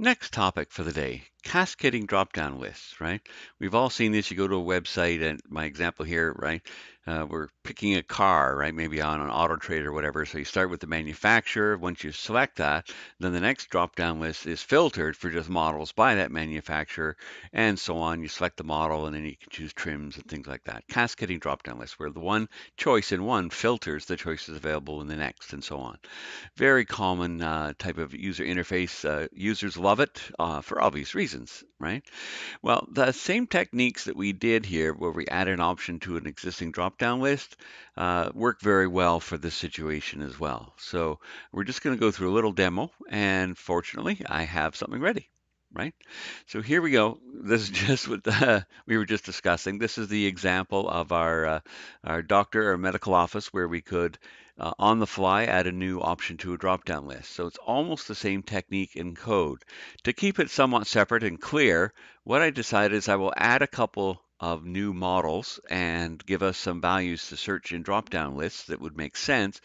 Next topic for the day, cascading drop-down lists, right? We've all seen this. You go to a website, and my example here, right? We're picking a car, right? Maybe on an auto trade or whatever. So you start with the manufacturer. Once you select that, then the next drop-down list is filtered for just models by that manufacturer, and so on. You select the model, and then you can choose trims and things like that. Cascading drop-down lists, where the one choice in one filters the choices available in the next, and so on. Very common type of user interface. Users love it for obvious reasons, right? Well, the same techniques that we did here, where we add an option to an existing drop-down list, work very well for this situation as well. So we're just going to go through a little demo, and fortunately, I have something ready. Right? So here we go. This is just what we were just discussing. This is the example of our doctor or medical office where we could on the fly add a new option to a drop-down list. So it's almost the same technique in code. To keep it somewhat separate and clear, what I decided is I will add a couple of new models and give us some values to search in drop-down lists that would make sense,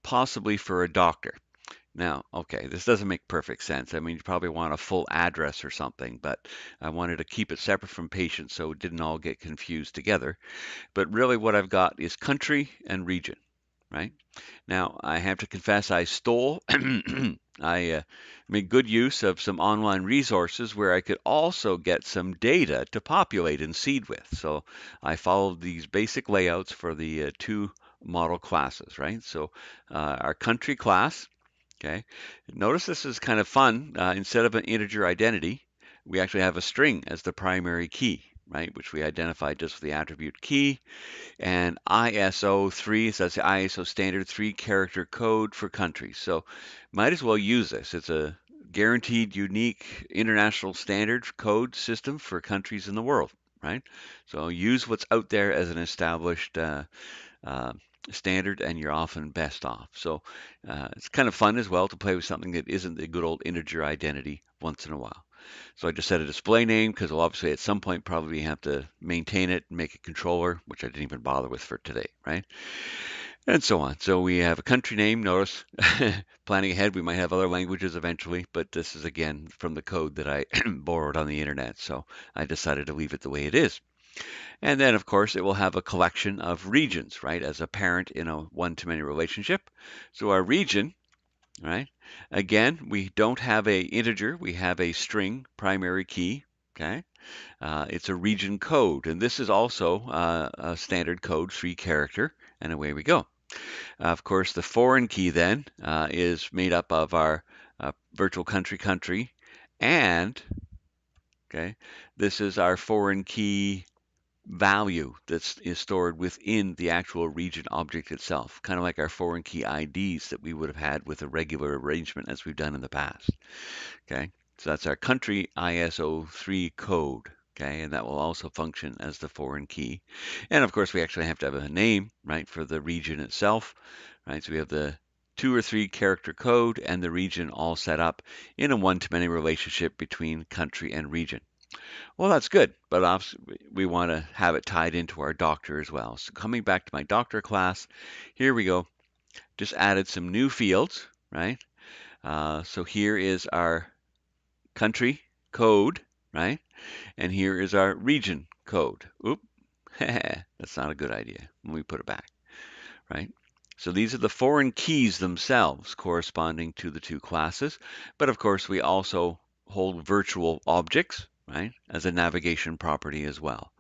possibly for a doctor. Now, okay, this doesn't make perfect sense. I mean, you probably want a full address or something, but I wanted to keep it separate from patients so it didn't all get confused together. But really what I've got is country and region, right? Now, I have to confess I stole, I made good use of some online resources where I could also get some data to populate and seed with. So I followed these basic layouts for the two model classes, right? So our country class. Okay. Notice this is kind of fun. Instead of an integer identity, we actually have a string as the primary key, right? Which we identify just with the attribute key. And ISO 3, so that's the ISO standard 3-character code for countries. So might as well use this. It's a guaranteed unique international standard code system for countries in the world, right? So use what's out there as an established uh, standard, and you're often best off. So it's kind of fun as well to play with something that isn't the good old integer identity once in a while. So I just set a display name because we'll obviously at some point probably have to maintain it and make a controller, which I didn't even bother with for today, right? And so on. So we have a country name. Notice planning ahead, we might have other languages eventually, but this is again from the code that I borrowed on the internet. So I decided to leave it the way it is. And then, of course, it will have a collection of regions, right, as a parent in a one-to-many relationship. So our region, right, again, we don't have a integer, we have a string primary key, okay? It's a region code, and this is also a standard code, 3-character, and away we go. Of course, the foreign key then is made up of our virtual country, and, okay, this is our foreign key value that is stored within the actual region object itself, kind of like our foreign key IDs that we would have had with a regular arrangement as we've done in the past. Okay, so that's our country ISO 3 code. Okay, and that will also function as the foreign key. And of course, we actually have to have a name, right, for the region itself, right? So we have the 2 or 3 character code and the region all set up in a one-to-many relationship between country and region. Well, that's good, but obviously we want to have it tied into our doctor as well. So coming back to my doctor class, here we go. Just added some new fields, right? So here is our country code, right? And here is our region code. Oop, that's not a good idea. Let me put it back, right? So these are the foreign keys themselves corresponding to the two classes. But of course, we also hold virtual objects, right, as a navigation property as well.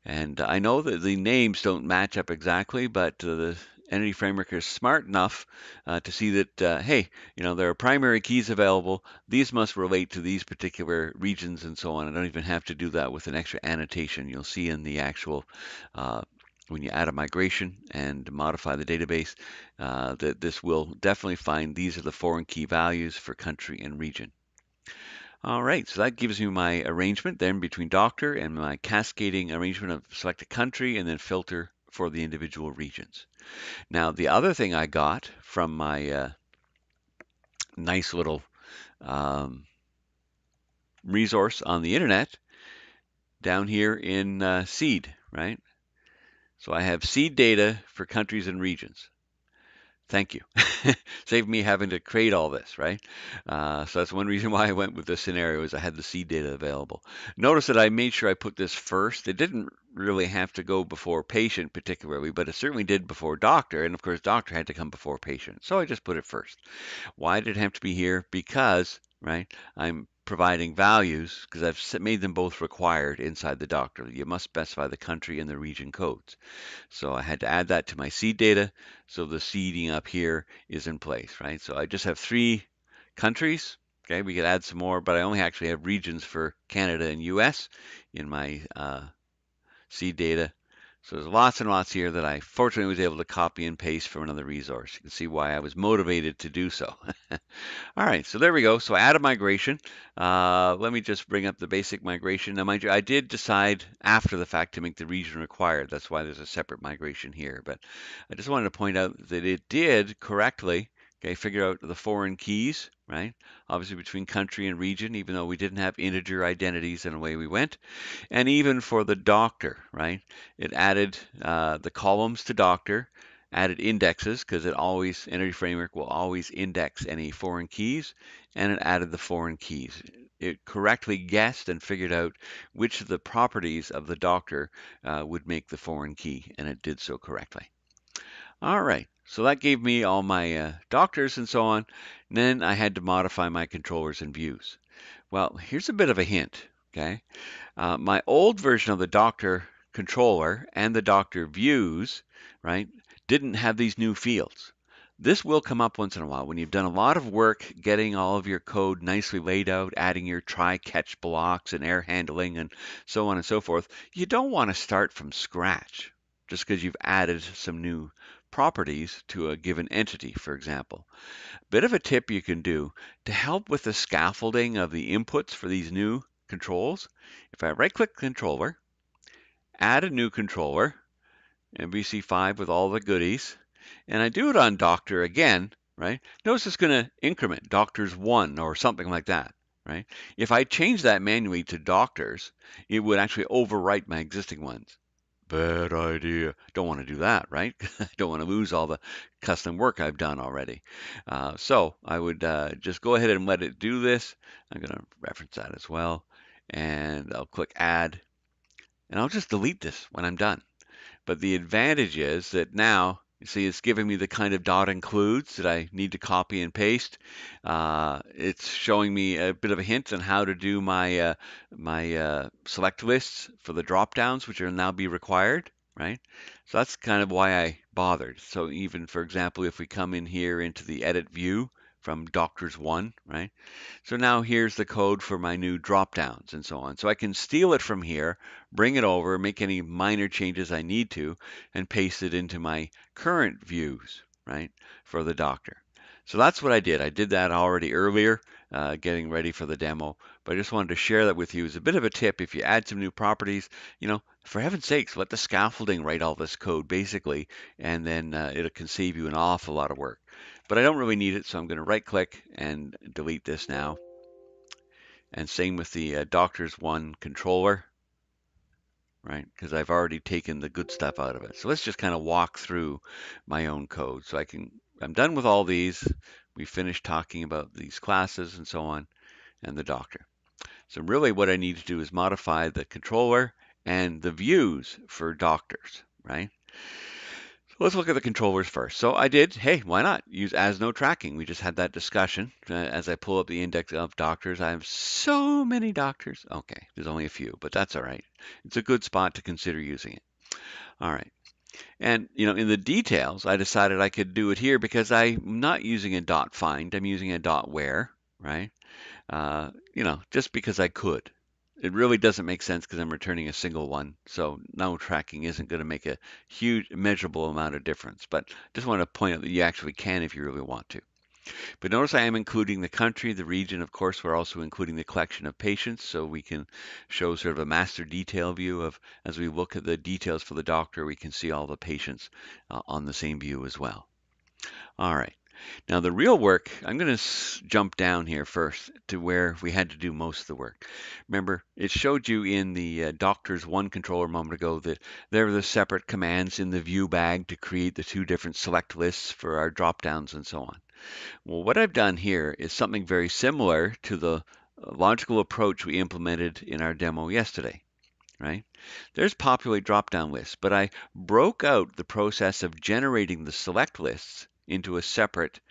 And I know that the names don't match up exactly, but the Entity Framework is smart enough to see that, hey, there are primary keys available. These must relate to these particular regions and so on. I don't even have to do that with an extra annotation. You'll see in the actual when you add a migration and modify the database, that this will definitely find these are the foreign key values for country and region. All right, so that gives you my arrangement then between doctor and my cascading arrangement of select a country and then filter for the individual regions. Now, the other thing I got from my nice little um, resource on the internet down here in seed, right? So I have seed data for countries and regions. Thank you. Saved me having to create all this, right? So that's one reason why I went with this scenario is I had the seed data available. Notice that I made sure I put this first. It didn't really have to go before patient particularly, but it certainly did before doctor. And of course, doctor had to come before patient. So I just put it first. Why did it have to be here? Because, right, I'm providing values because I've made them both required inside the doctor. You must specify the country and the region codes. So I had to add that to my seed data. So the seeding up here is in place, right? So I just have 3 countries. Okay, we could add some more, but I only actually have regions for Canada and US in my seed data. So there's lots and lots here that I fortunately was able to copy and paste from another resource. You can see why I was motivated to do so. All right, so there we go. So add a migration. Let me just bring up the basic migration. Now, mind you, I did decide after the fact to make the region required. That's why there's a separate migration here. But I just wanted to point out that it did correctly, okay, figure out the foreign keys, right? Obviously between country and region, even though we didn't have integer identities and away we went. And even for the doctor, right? It added the columns to doctor, added indexes because it always, Entity Framework will always index any foreign keys, and it added the foreign keys. It correctly guessed and figured out which of the properties of the doctor would make the foreign key, and it did so correctly. All right, so that gave me all my doctors and so on. And then I had to modify my controllers and views. Well, here's a bit of a hint, okay? My old version of the Docker controller and the Docker views, right, didn't have these new fields. This will come up once in a while when you've done a lot of work getting all of your code nicely laid out, adding your try-catch blocks and error handling and so on and so forth. You don't want to start from scratch just because you've added some new properties to a given entity, for example. Bit of a tip you can do to help with the scaffolding of the inputs for these new controls. If I right-click controller, add a new controller, MVC5 with all the goodies, and I do it on doctor again, right? Notice it's going to increment doctors 1 or something like that, right? If I change that manually to doctors, it would actually overwrite my existing ones. Bad idea. Don't want to do that, right? I don't want to lose all the custom work I've done already. So I would just go ahead and let it do this. I'm going to reference that as well. And I'll click add. And I'll just delete this when I'm done. But the advantage is that now, you see, it's giving me the kind of dot includes that I need to copy and paste. It's showing me a bit of a hint on how to do my select lists for the drop downs, which will now be required, right? So that's kind of why I bothered. So even, for example, if we come in here into the edit view from doctors 1, right? So now here's the code for my new drop downs and so on. So I can steal it from here, bring it over, make any minor changes I need to, and paste it into my current views, right, for the doctor. So that's what I did. I did that already earlier, getting ready for the demo, but I just wanted to share that with you as a bit of a tip. If you add some new properties, for heaven's sakes, let the scaffolding write all this code basically, and then it can save you an awful lot of work. But I don't really need it, so I'm going to right click and delete this now. And same with the Doctors 1 controller, right? Because I've already taken the good stuff out of it. So let's just kind of walk through my own code. So I'm done with all these. We finished talking about these classes and so on, and the doctor. So really what I need to do is modify the controller and the views for doctors, right? So let's look at the controllers first. So I did, hey, why not use as no tracking? We just had that discussion. As I pull up the index of doctors, I have so many doctors. Okay, there's only a few, but that's all right. It's a good spot to consider using it. All right. And, in the details, I decided I could do it here because I'm not using a dot find. I'm using a dot where, right? Just because I could. It really doesn't make sense because I'm returning a single one. So no tracking isn't going to make a huge measurable amount of difference. But just want to point out that you actually can if you really want to. But notice I am including the country, the region. Of course, we're also including the collection of patients so we can show sort of a master detail view of, as we look at the details for the doctor, we can see all the patients on the same view as well. All right. Now the real work, I'm going to jump down here first to where we had to do most of the work. Remember, it showed you in the Doctors One controller a moment ago that there were the separate commands in the view bag to create the two different select lists for our drop-downs and so on. Well, what I've done here is something very similar to the logical approach we implemented in our demo yesterday. Right? There's populate drop-down lists, but I broke out the process of generating the select lists into a separate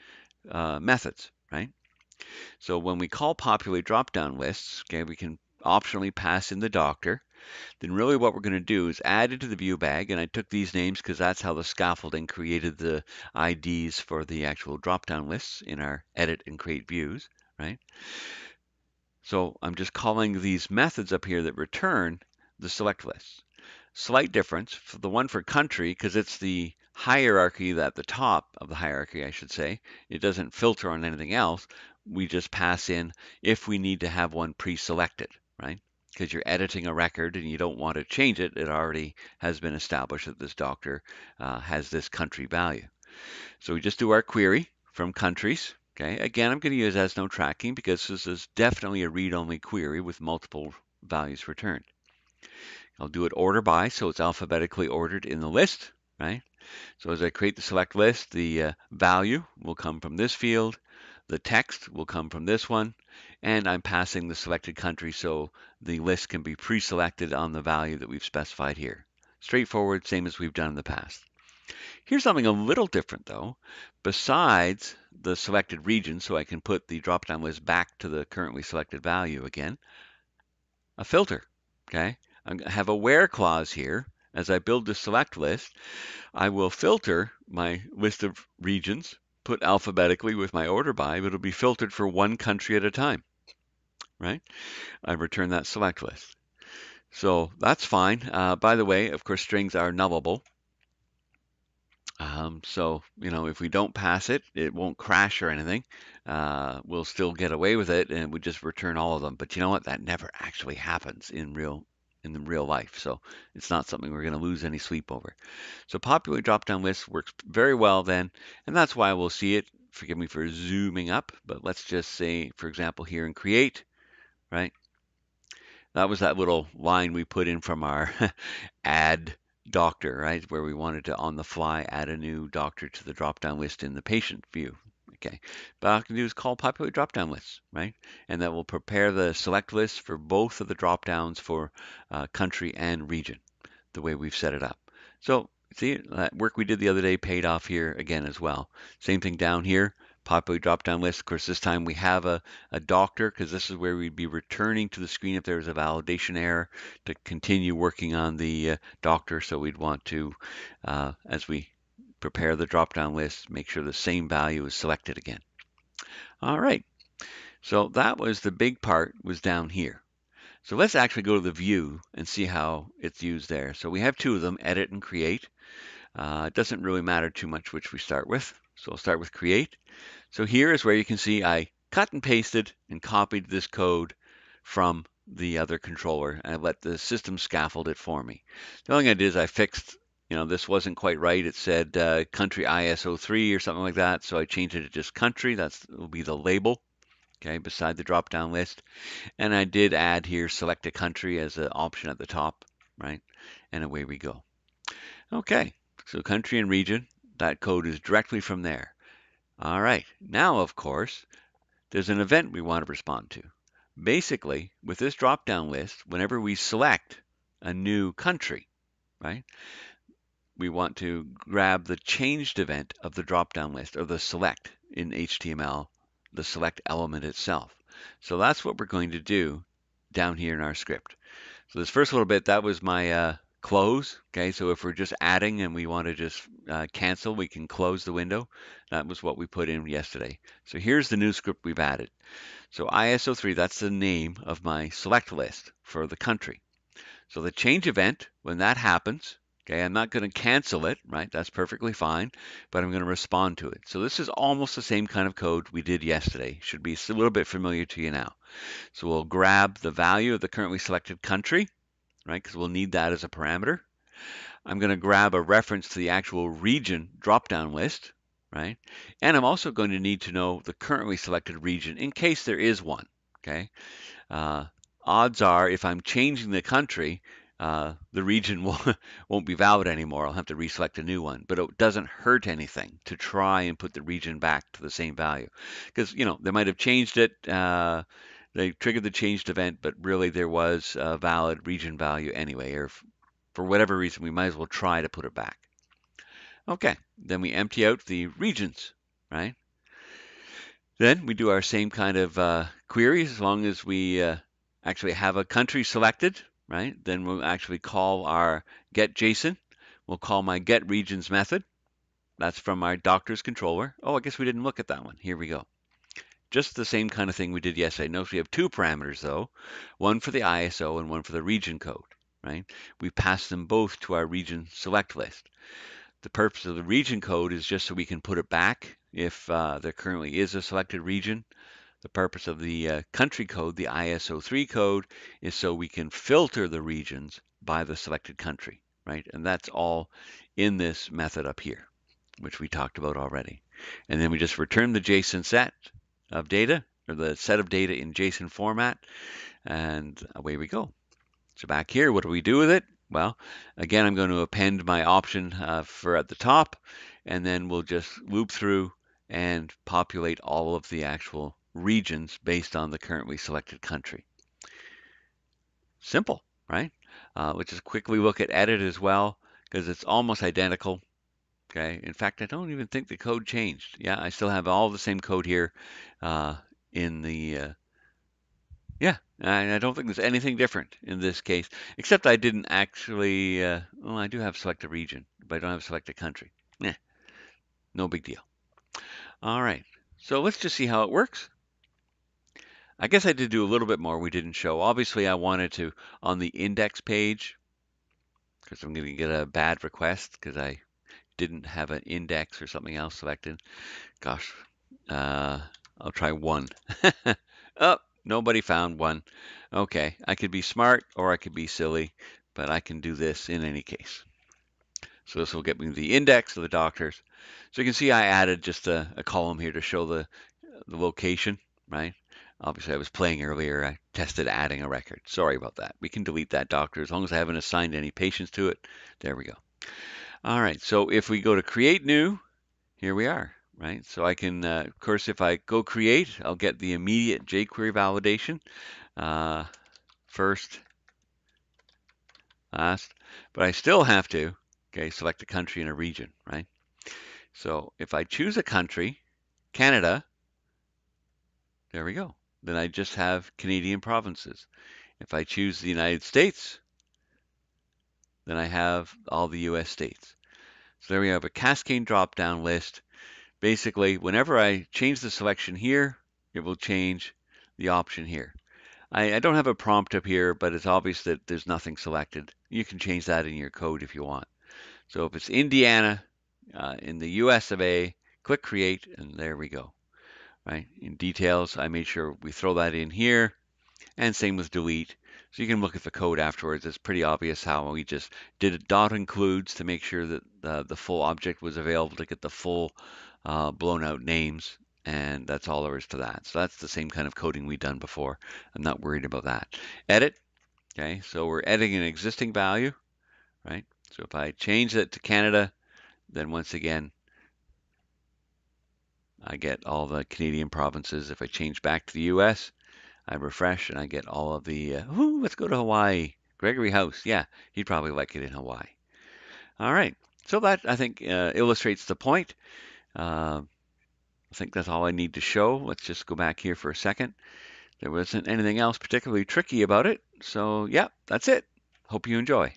methods, right? So when we call populate drop-down lists, okay, we can optionally pass in the doctor. Then really what we're going to do is add into the view bag, and I took these names because that's how the scaffolding created the IDs for the actual drop-down lists in our edit and create views, right? So I'm just calling these methods up here that return the select lists. Slight difference for the one for country, because it's the hierarchy at the top of the hierarchy, I should say. It doesn't filter on anything else. We just pass in if we need to have one pre-selected, right? Because you're editing a record and you don't want to change it. It already has been established that this doctor has this country value. So we just do our query from countries. Okay, again, I'm going to use as no tracking because this is definitely a read-only query with multiple values returned. I'll do it order by, so it's alphabetically ordered in the list, right? So as I create the select list, the value will come from this field, the text will come from this one, and I'm passing the selected country so the list can be pre-selected on the value that we've specified here. Straightforward, same as we've done in the past. Here's something a little different though. Besides the selected region, so I can put the drop-down list back to the currently selected value again, a filter, okay? I have a where clause here. As I build the select list, I will filter my list of regions, put alphabetically with my order by, but it'll be filtered for one country at a time, right? I return that select list. So that's fine. By the way, of course, strings are nullable. So, if we don't pass it, it won't crash or anything. We'll still get away with it and we just return all of them. But you know what? That never actually happens in the real life. So it's not something we're going to lose any sleep over. So populate drop-down list works very well then, and that's why we'll see it. Forgive me for zooming up, but let's just say, for example, here in create, right? That was that little line we put in from our add doctor, right? Where we wanted to, on the fly, add a new doctor to the drop-down list in the patient view. Okay, but all I can do is call populate drop-down lists, right? And that will prepare the select list for both of the drop-downs for country and region, the way we've set it up. So see, that work we did the other day paid off here again as well. Same thing down here. Populate drop-down list. Of course, this time we have a doctor because this is where we'd be returning to the screen if there was a validation error to continue working on the doctor. So we'd want to, as we prepare the drop-down list, make sure the same value is selected again. All right. So that was the big part was down here. So let's actually go to the view and see how it's used there. So we have two of them, edit and create. It doesn't really matter too much which we start with. So I'll start with create. So here is where you can see I cut and pasted and copied this code from the other controller and I let the system scaffold it for me. The only thing I did is I fixed, this wasn't quite right. It said country ISO 3 or something like that. So I changed it to just country. That will be the label, okay, beside the drop-down list. And I did add here select a country as an option at the top, right? And away we go. Okay, so country and region, that code is directly from there. All right, now of course, there's an event we want to respond to. Basically, with this drop-down list, whenever we select a new country, right, we want to grab the changed event of the drop-down list, or the select in HTML, the select element itself. So that's what we're going to do down here in our script. So this first little bit, that was my close. Okay, so if we're just adding and we want to just cancel, we can close the window. That was what we put in yesterday. So here's the new script we've added. So ISO 3, that's the name of my select list for the country. So the change event, when that happens, okay, I'm not going to cancel it, right? That's perfectly fine, but I'm going to respond to it. So this is almost the same kind of code we did yesterday. Should be a little bit familiar to you now. So we'll grab the value of the currently selected country, right? Because we'll need that as a parameter. I'm going to grab a reference to the actual region drop-down list, right? And I'm also going to need to know the currently selected region in case there is one, okay? Uh, Odds are if I'm changing the country, the region won't be valid anymore. I'll have to reselect a new one, but it doesn't hurt anything to try and put the region back to the same value because, they might have changed it. They triggered the changed event, but really there was a valid region value anyway, or for whatever reason, we might as well try to put it back. Okay, then we empty out the regions, right? Then we do our same kind of queries as long as we actually have a country selected, right? Then we'll actually call our getJSON. We'll call my getRegions method. That's from our doctor's controller. Oh, I guess we didn't look at that one. Here we go. Just the same kind of thing we did yesterday. Notice we have two parameters though, one for the ISO and one for the region code, right? We pass them both to our region select list. The purpose of the region code is just so we can put it back if there currently is a selected region. The purpose of the country code, the ISO3 code, is so we can filter the regions by the selected country, right? And that's all in this method up here, which we talked about already. And then we just return the JSON set of data, or the set of data in JSON format, and away we go. So back here, what do we do with it? Well, again, I'm going to append my option for at the top, and then we'll just loop through and populate all of the actual regions based on the currently selected country. Simple, right? Let's just quickly look at edit as well, because it's almost identical. Okay. In fact, I don't even think the code changed. Yeah, I still have all the same code here in the yeah, I don't think there's anything different in this case, except I didn't actually, well, I do have select a region, but I don't have select a country. No big deal. All right, so let's just see how it works. I guess I did do a little bit more we didn't show. Obviously, I wanted to, on the index page, because I'm going to get a bad request because I didn't have an index or something else selected. Gosh, I'll try one. Oh, nobody found one. Okay, I could be smart or I could be silly, but I can do this in any case. So this will get me the index of the doctors. So you can see I added just a column here to show the location, right? Obviously I was playing earlier. I tested adding a record. Sorry about that. We can delete that doctor as long as I haven't assigned any patients to it. There we go. All right, so if we go to create new, here we are, right? So I can, of course, if I go create, I'll get the immediate jQuery validation. First, last, but I still have to, okay, select a country and a region, right? So if I choose a country, Canada, there we go. Then I just have Canadian provinces. If I choose the United States, then I have all the US states. So there we have a cascading drop-down list. Basically, whenever I change the selection here, it will change the option here. I don't have a prompt up here, but it's obvious that there's nothing selected. You can change that in your code if you want. So if it's Indiana in the US of A, click create, and there we go. Right? In details, I made sure we throw that in here, and same with delete. So you can look at the code afterwards. It's pretty obvious how we just did a dot includes to make sure that the full object was available to get the full blown out names. And that's all there is to that. So that's the same kind of coding we've done before. I'm not worried about that. Edit. Okay, so we're editing an existing value, right? So if I change it to Canada, then once again, I get all the Canadian provinces. If I change back to the US, I refresh and I get all of the, let's go to Hawaii. Gregory House, yeah, he'd probably like it in Hawaii. All right, so that I think illustrates the point. I think that's all I need to show. Let's just go back here for a second. There wasn't anything else particularly tricky about it. So yeah, that's it. Hope you enjoy.